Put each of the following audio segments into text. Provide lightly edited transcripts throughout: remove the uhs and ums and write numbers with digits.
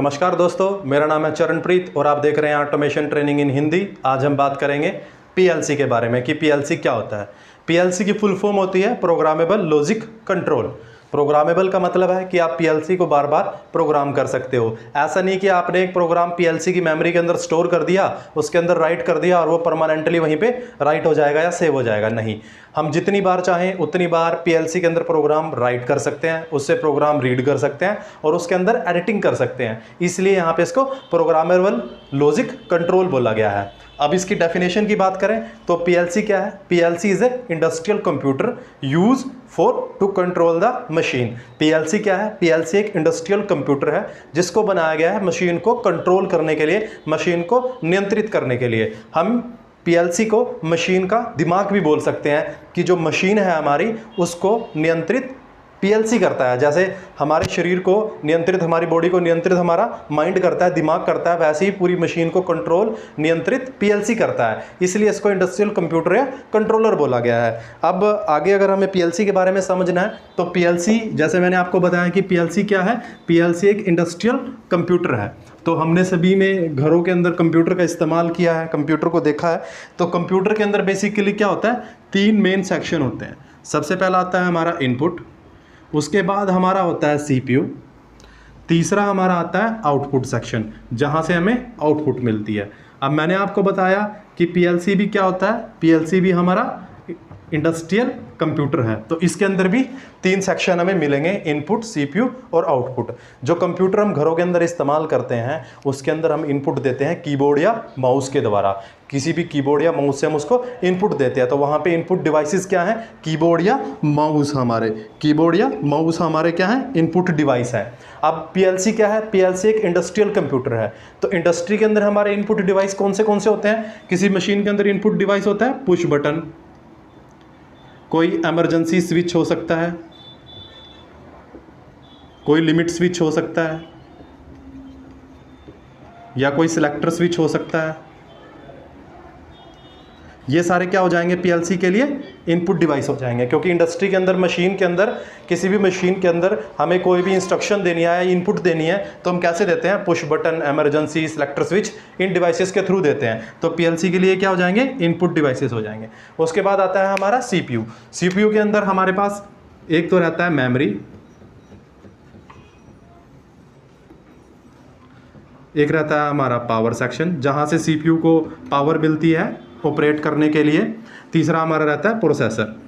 नमस्कार दोस्तों, मेरा नाम है चरणप्रीत और आप देख रहे हैं ऑटोमेशन ट्रेनिंग इन हिंदी। आज हम बात करेंगे पीएलसी के बारे में कि पीएलसी क्या होता है। पीएलसी की फुल फॉर्म होती है प्रोग्रामेबल लॉजिक कंट्रोल। प्रोग्रामेबल का मतलब है कि आप पीएलसी को बार बार प्रोग्राम कर सकते हो। ऐसा नहीं कि आपने एक प्रोग्राम पीएलसी की मेमोरी के अंदर स्टोर कर दिया, उसके अंदर राइट कर दिया और वो परमानेंटली वहीं पे राइट हो जाएगा या सेव हो जाएगा। नहीं, हम जितनी बार चाहें उतनी बार पीएलसी के अंदर प्रोग्राम राइट कर सकते हैं, उससे प्रोग्राम रीड कर सकते हैं और उसके अंदर एडिटिंग कर सकते हैं। इसलिए यहाँ पे इसको प्रोग्रामेबल लॉजिक कंट्रोल बोला गया है। अब इसकी डेफिनेशन की बात करें तो पीएलसी क्या है? PLC is a industrial computer use for to control the machine. PLC क्या है? पीएलसी एक इंडस्ट्रियल कंप्यूटर है जिसको बनाया गया है मशीन को कंट्रोल करने के लिए, मशीन को नियंत्रित करने के लिए। हम पीएलसी को मशीन का दिमाग भी बोल सकते हैं कि जो मशीन है हमारी उसको नियंत्रित पीएलसी करता है। जैसे हमारे शरीर को नियंत्रित, हमारी बॉडी को नियंत्रित हमारा माइंड करता है, दिमाग करता है, वैसे ही पूरी मशीन को कंट्रोल नियंत्रित पीएलसी करता है। इसलिए इसको इंडस्ट्रियल कंप्यूटर या कंट्रोलर बोला गया है। अब आगे अगर हमें पीएलसी के बारे में समझना है तो पीएलसी, जैसे मैंने आपको बताया कि पीएलसी क्या है, पीएलसी एक इंडस्ट्रियल कंप्यूटर है। तो हमने सभी ने घरों के अंदर कंप्यूटर का इस्तेमाल किया है, कंप्यूटर को देखा है। तो कंप्यूटर के अंदर बेसिकली क्या होता है? 3 मेन सेक्शन होते हैं। सबसे पहला आता है हमारा इनपुट, उसके बाद हमारा होता है सीपीयू, तीसरा हमारा आता है आउटपुट सेक्शन जहाँ से हमें आउटपुट मिलती है। अब मैंने आपको बताया कि पीएलसी भी क्या होता है, पीएलसी भी हमारा इंडस्ट्रियल कंप्यूटर है। तो इसके अंदर भी 3 सेक्शन हमें मिलेंगे, इनपुट, सीपीयू और आउटपुट। जो कंप्यूटर हम घरों के अंदर इस्तेमाल करते हैं उसके अंदर हम इनपुट देते हैं कीबोर्ड या माउस के द्वारा। किसी भी कीबोर्ड या माउस से हम उसको इनपुट देते हैं। तो वहाँ पे इनपुट डिवाइसेस क्या हैं? कीबोर्ड या माउस हमारे, कीबोर्ड या माउस हमारे क्या है? इनपुट डिवाइस है। अब पीएलसी क्या है? पीएलसी एक इंडस्ट्रियल कंप्यूटर है। तो इंडस्ट्री के अंदर हमारे इनपुट डिवाइस कौन से होते हैं? किसी मशीन के अंदर इनपुट डिवाइस होता है पुश बटन, कोई इमरजेंसी स्विच हो सकता है, कोई लिमिट स्विच हो सकता है, या कोई सिलेक्टर स्विच हो सकता है। ये सारे क्या हो जाएंगे? पीएलसी के लिए इनपुट डिवाइस हो जाएंगे। क्योंकि इंडस्ट्री के अंदर, मशीन के अंदर, किसी भी मशीन के अंदर हमें कोई भी इंस्ट्रक्शन देनी है, इनपुट देनी है, तो हम कैसे देते हैं? Push button, emergency, selector switch, इन डिवाइसेस के थ्रू देते हैं। तो पीएलसी के लिए क्या हो जाएंगे? इनपुट डिवाइसेस हो जाएंगे। उसके बाद आता है हमारा सीपीयू। सीपीयू के अंदर हमारे पास एक तो रहता है मेमोरी, एक रहता है हमारा पावर सेक्शन जहां से सीपीयू को पावर मिलती है ऑपरेट करने के लिए, तीसरा हमारा रहता है प्रोसेसर।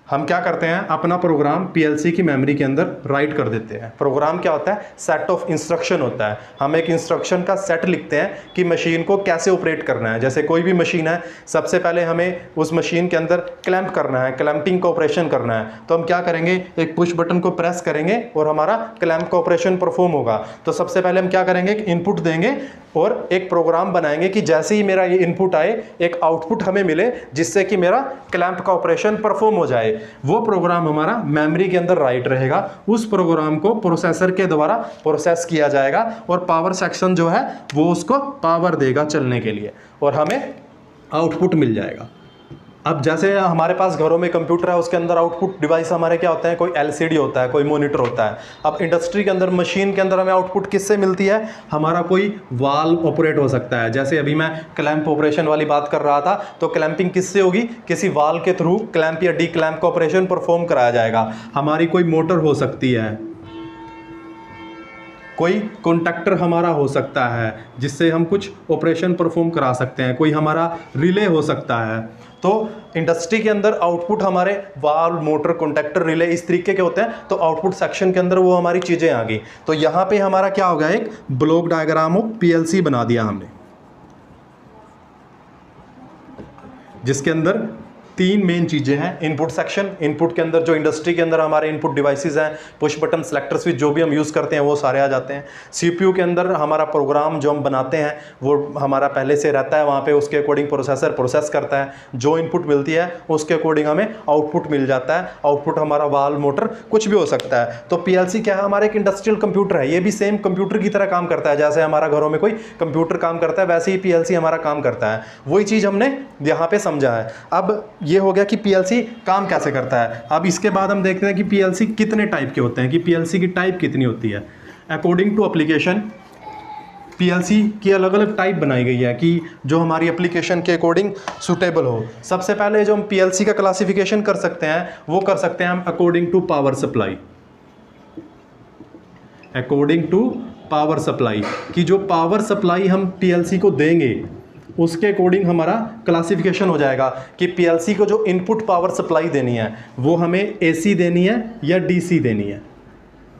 हम क्या करते हैं? अपना प्रोग्राम पीएलसी की मेमोरी के अंदर राइट कर देते हैं। प्रोग्राम क्या होता है? सेट ऑफ इंस्ट्रक्शन होता है। हम एक इंस्ट्रक्शन का सेट लिखते हैं कि मशीन को कैसे ऑपरेट करना है। जैसे कोई भी मशीन है, सबसे पहले हमें उस मशीन के अंदर क्लैंप करना है, क्लैंपिंग का ऑपरेशन करना है। तो हम क्या करेंगे? एक पुश बटन को प्रेस करेंगे और हमारा क्लैंप का ऑपरेशन परफॉर्म होगा। तो सबसे पहले हम क्या करेंगे? एक इनपुट देंगे और एक प्रोग्राम बनाएंगे कि जैसे ही मेरा ये इनपुट आए एक आउटपुट हमें मिले जिससे कि मेरा क्लैंप का ऑपरेशन परफॉर्म हो जाए। वो प्रोग्राम हमारा मेमोरी के अंदर राइट रहेगा। उस प्रोग्राम को प्रोसेसर के द्वारा प्रोसेस किया जाएगा और पावर सेक्शन जो है वो उसको पावर देगा चलने के लिए और हमें आउटपुट मिल जाएगा। अब जैसे हमारे पास घरों में कंप्यूटर है, उसके अंदर आउटपुट डिवाइस हमारे क्या होते हैं? कोई एलसीडी होता है, कोई मॉनिटर होता है। अब इंडस्ट्री के अंदर, मशीन के अंदर हमें आउटपुट किससे मिलती है? हमारा कोई वाल्व ऑपरेट हो सकता है। जैसे अभी मैं क्लैंप ऑपरेशन वाली बात कर रहा था, तो क्लैंपिंग किससे होगी? किसी वाल्व के थ्रू क्लैंप या डी क्लैंप का ऑपरेशन परफॉर्म कराया जाएगा। हमारी कोई मोटर हो सकती है, कोई कॉन्टैक्टर हमारा हो सकता है जिससे हम कुछ ऑपरेशन परफॉर्म करा सकते हैं, कोई हमारा रिले हो सकता है। तो इंडस्ट्री के अंदर आउटपुट हमारे वाल्व, मोटर, कॉन्टैक्टर, रिले इस तरीके के होते हैं। तो आउटपुट सेक्शन के अंदर वो हमारी चीजें आ गई। तो यहां पे हमारा क्या होगा? एक ब्लॉक डायग्राम ऑफ पीएलसी बना दिया हमने, जिसके अंदर 3 मेन चीजें हैं। इनपुट सेक्शन, इनपुट के अंदर जो इंडस्ट्री के अंदर हमारे इनपुट डिवाइसेस हैं, पुश बटन, सिलेक्टर स्विच, जो भी हम यूज करते हैं वो सारे आ जाते हैं। सीपीयू के अंदर हमारा प्रोग्राम जो हम बनाते हैं वो हमारा पहले से रहता है, वहाँ पे उसके अकॉर्डिंग प्रोसेसर प्रोसेस करता है। जो इनपुट मिलती है उसके अकॉर्डिंग हमें आउटपुट मिल जाता है। आउटपुट हमारा वाल्व, मोटर, कुछ भी हो सकता है। तो पीएलसी क्या है? हमारा एक इंडस्ट्रियल कंप्यूटर है। ये भी सेम कंप्यूटर की तरह काम करता है। जैसे हमारा घरों में कोई कंप्यूटर काम करता है वैसे ही पीएलसी हमारा काम करता है। वही चीज हमने यहाँ पे समझा है। अब ये हो गया कि पीएलसी काम कैसे करता है। अब इसके बाद हम देखते हैं कि पीएलसी कितने टाइप के होते हैं, कि पीएलसी की टाइप कितनी होती है। अकॉर्डिंग टू एप्लीकेशन पीएलसी की अलग अलग टाइप बनाई गई है कि जो हमारी एप्लीकेशन के अकॉर्डिंग सूटेबल हो। सबसे पहले जो हम पीएलसी का क्लासिफिकेशन कर सकते हैं वो कर सकते हैं हम according to power supply. According to power supply, कि जो पावर सप्लाई हम पीएलसी को देंगे उसके अकॉर्डिंग हमारा क्लासिफिकेशन हो जाएगा कि पीएलसी को जो इनपुट पावर सप्लाई देनी है वो हमें एसी देनी है या डीसी देनी है,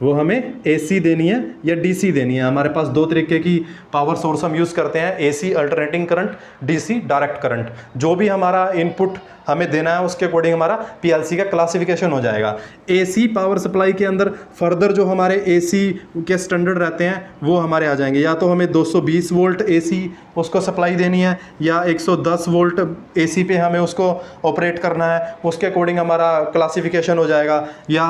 वो हमें एसी देनी है या डीसी देनी है। हमारे पास दो तरीके की पावर सोर्स हम यूज़ करते हैं, AC alternating current, DC direct current. जो भी हमारा इनपुट हमें देना है उसके अकॉर्डिंग हमारा पीएलसी का क्लासिफिकेशन हो जाएगा। एसी पावर सप्लाई के अंदर फर्दर जो हमारे एसी के स्टैंडर्ड रहते हैं वो हमारे आ जाएंगे, या तो हमें 220 वोल्ट एसी उसको सप्लाई देनी है या 110 वोल्ट एसी पे हमें उसको ऑपरेट करना है, उसके अकॉर्डिंग हमारा क्लासिफिकेशन हो जाएगा। या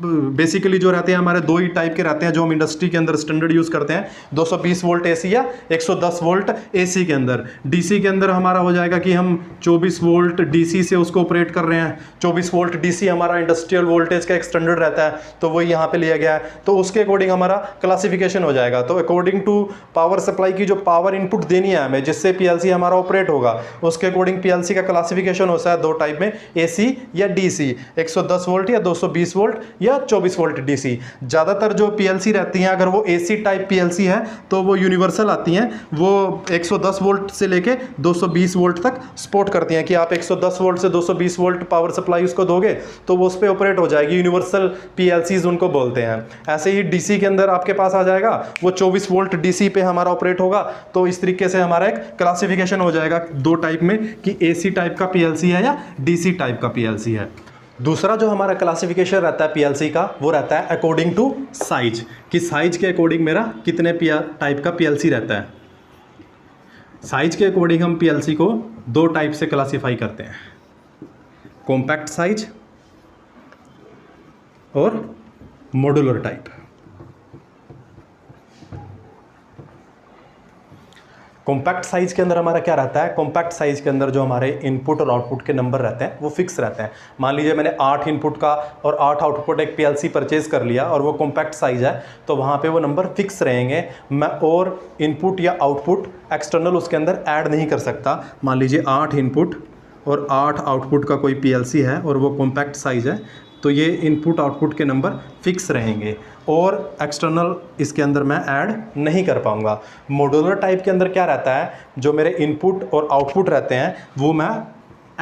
बेसिकली जो रहते हैं हमारे दो ही टाइप के रहते हैं जो हम इंडस्ट्री के अंदर स्टैंडर्ड यूज़ करते हैं, 220 वोल्ट एसी या 110 वोल्ट एसी के अंदर। डीसी के अंदर हमारा हो जाएगा कि हम 24 वोल्ट डीसी से उसको ऑपरेट कर रहे हैं। 24 वोल्ट डीसी हमारा इंडस्ट्रियल वोल्टेज का एक स्टैंडर्ड रहता है, तो वही यहाँ पे लिया गया है, तो उसके अकॉर्डिंग हमारा क्लासिफिकेशन हो जाएगा। तो अकॉर्डिंग टू पावर सप्लाई की जो पावर इनपुट देनी है हमें जिससे पीएलसी हमारा ऑपरेट होगा उसके अकॉर्डिंग पीएलसी का क्लासिफिकेशन होता है दो टाइप में, एसी या डीसी, 110 वोल्ट या 220 वोल्ट या 24 वोल्ट डीसी। ज़्यादातर जो पीएलसी रहती हैं अगर वो एसी टाइप पीएलसी है तो वो यूनिवर्सल आती हैं, वो 110 वोल्ट से लेके 220 वोल्ट तक सपोर्ट करती हैं कि आप 110 वोल्ट से 220 वोल्ट पावर सप्लाई उसको दोगे तो वो उस पर ऑपरेट हो जाएगी। यूनिवर्सल पीएलसीज उनको बोलते हैं। ऐसे ही डीसी के अंदर आपके पास आ जाएगा वो 24 वोल्ट डीसी पे हमारा ऑपरेट होगा। तो इस तरीके से हमारा एक क्लासिफिकेशन हो जाएगा दो टाइप में कि एसी टाइप का पीएलसी है या डीसी टाइप का पीएलसी है। दूसरा जो हमारा क्लासिफिकेशन रहता है पीएलसी का वो रहता है अकॉर्डिंग टू साइज, कि साइज के अकॉर्डिंग मेरा कितने टाइप का पीएलसी रहता है। साइज के अकॉर्डिंग हम पीएलसी को दो टाइप से क्लासिफाई करते हैं, कॉम्पैक्ट साइज और मॉड्यूलर टाइप। कॉम्पैक्ट साइज के अंदर हमारा क्या रहता है, कॉम्पैक्ट साइज के अंदर जो हमारे इनपुट और आउटपुट के नंबर रहते हैं वो फिक्स रहते हैं। मान लीजिए मैंने 8 इनपुट का और 8 आउटपुट एक पीएलसी परचेज कर लिया और वो कॉम्पैक्ट साइज है तो वहाँ पे वो नंबर फिक्स रहेंगे। मैं और इनपुट या आउटपुट एक्सटर्नल उसके अंदर ऐड नहीं कर सकता। मान लीजिए 8 इनपुट और 8 आउटपुट का कोई पीएलसी है और वो कॉम्पैक्ट साइज है तो ये इनपुट आउटपुट के नंबर फिक्स रहेंगे और एक्सटर्नल इसके अंदर मैं ऐड नहीं कर पाऊंगा। मॉड्यूलर टाइप के अंदर क्या रहता है, जो मेरे इनपुट और आउटपुट रहते हैं वो मैं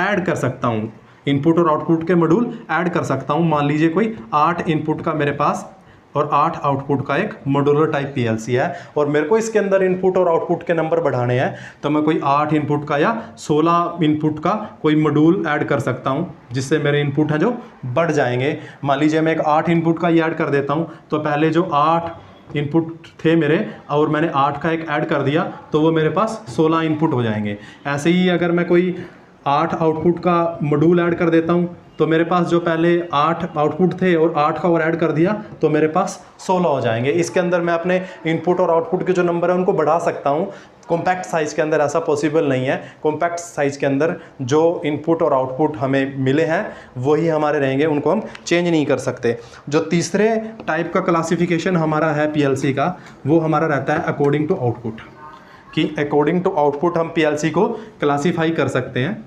ऐड कर सकता हूँ, इनपुट और आउटपुट के मॉड्यूल ऐड कर सकता हूँ। मान लीजिए कोई 8 इनपुट का मेरे पास और 8 आउटपुट का एक मॉड्यूलर टाइप पीएलसी है और मेरे को इसके अंदर इनपुट और आउटपुट के नंबर बढ़ाने हैं तो मैं कोई 8 इनपुट का या 16 इनपुट का कोई मॉड्यूल ऐड कर सकता हूं जिससे मेरे इनपुट हैं जो बढ़ जाएंगे। मान लीजिए मैं एक 8 इनपुट का ही ऐड कर देता हूं तो पहले जो 8 इनपुट थे मेरे और मैंने 8 का एक ऐड कर दिया तो वो मेरे पास 16 इनपुट हो जाएंगे। ऐसे ही अगर मैं कोई 8 आउटपुट का मॉड्यूल ऐड कर देता हूँ तो मेरे पास जो पहले 8 आउटपुट थे और 8 का और ऐड कर दिया तो मेरे पास 16 हो जाएंगे। इसके अंदर मैं अपने इनपुट और आउटपुट के जो नंबर है उनको बढ़ा सकता हूँ। कॉम्पैक्ट साइज़ के अंदर ऐसा पॉसिबल नहीं है। कॉम्पैक्ट साइज़ के अंदर जो इनपुट और आउटपुट हमें मिले हैं वही हमारे रहेंगे, उनको हम चेंज नहीं कर सकते। जो तीसरे टाइप का क्लासिफिकेशन हमारा है पीएलसी का वो हमारा रहता है अकॉर्डिंग टू आउटपुट, कि अकॉर्डिंग टू आउटपुट हम पीएलसी को क्लासीफाई कर सकते हैं।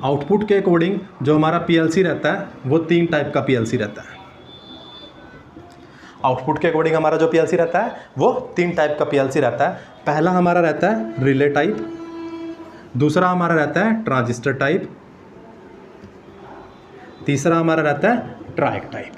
आउटपुट के अकॉर्डिंग जो हमारा पीएलसी रहता है वो 3 टाइप का पीएलसी रहता है। आउटपुट के अकॉर्डिंग हमारा जो पीएलसी रहता है वो 3 टाइप का पीएलसी रहता है। पहला हमारा रहता है रिले टाइप, दूसरा हमारा रहता है ट्रांजिस्टर टाइप, तीसरा हमारा रहता है ट्रायक टाइप।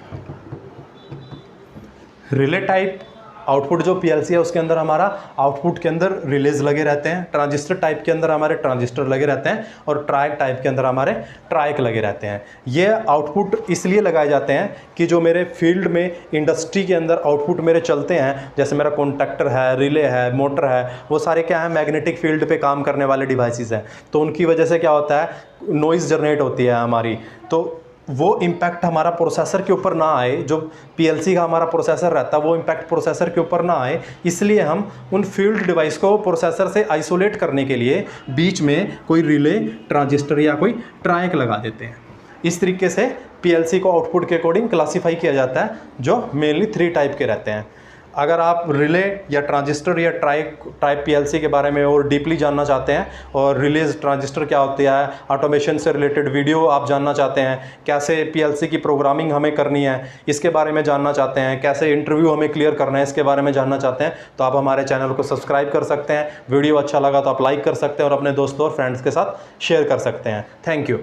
रिले टाइप आउटपुट जो पीएलसी है उसके अंदर हमारा आउटपुट के अंदर रिलेज लगे रहते हैं, ट्रांजिस्टर टाइप के अंदर हमारे ट्रांजिस्टर लगे रहते हैं और ट्रायक टाइप के अंदर हमारे ट्रायक लगे रहते हैं। ये आउटपुट इसलिए लगाए जाते हैं कि जो मेरे फील्ड में इंडस्ट्री के अंदर आउटपुट मेरे चलते हैं, जैसे मेरा कॉन्टैक्टर है, रिले है, मोटर है, वो सारे क्या है मैग्नेटिक फील्ड पे काम करने वाले डिवाइसेस हैं। तो उनकी वजह से क्या होता है नॉइज़ जनरेट होती है हमारी। तो वो इम्पैक्ट हमारा प्रोसेसर के ऊपर ना आए, जो पीएलसी का हमारा प्रोसेसर रहता है वो इम्पैक्ट प्रोसेसर के ऊपर ना आए, इसलिए हम उन फील्ड डिवाइस को प्रोसेसर से आइसोलेट करने के लिए बीच में कोई रिले, ट्रांजिस्टर या कोई ट्रायक लगा देते हैं। इस तरीके से पीएलसी को आउटपुट के अकॉर्डिंग क्लासीफाई किया जाता है, जो मेनली 3 टाइप के रहते हैं। अगर आप रिले या ट्रांजिस्टर या टाइप पीएलसी के बारे में और डीपली जानना चाहते हैं, और रिलेज ट्रांजिस्टर क्या होता है, ऑटोमेशन से रिलेटेड वीडियो आप जानना चाहते हैं, कैसे पीएलसी की प्रोग्रामिंग हमें करनी है इसके बारे में जानना चाहते हैं, कैसे इंटरव्यू हमें क्लियर करना है इसके बारे में जानना चाहते हैं, तो आप हमारे चैनल को सब्सक्राइब कर सकते हैं। वीडियो अच्छा लगा तो आप लाइक कर सकते हैं और अपने दोस्तों और फ्रेंड्स के साथ शेयर कर सकते हैं। Thank you.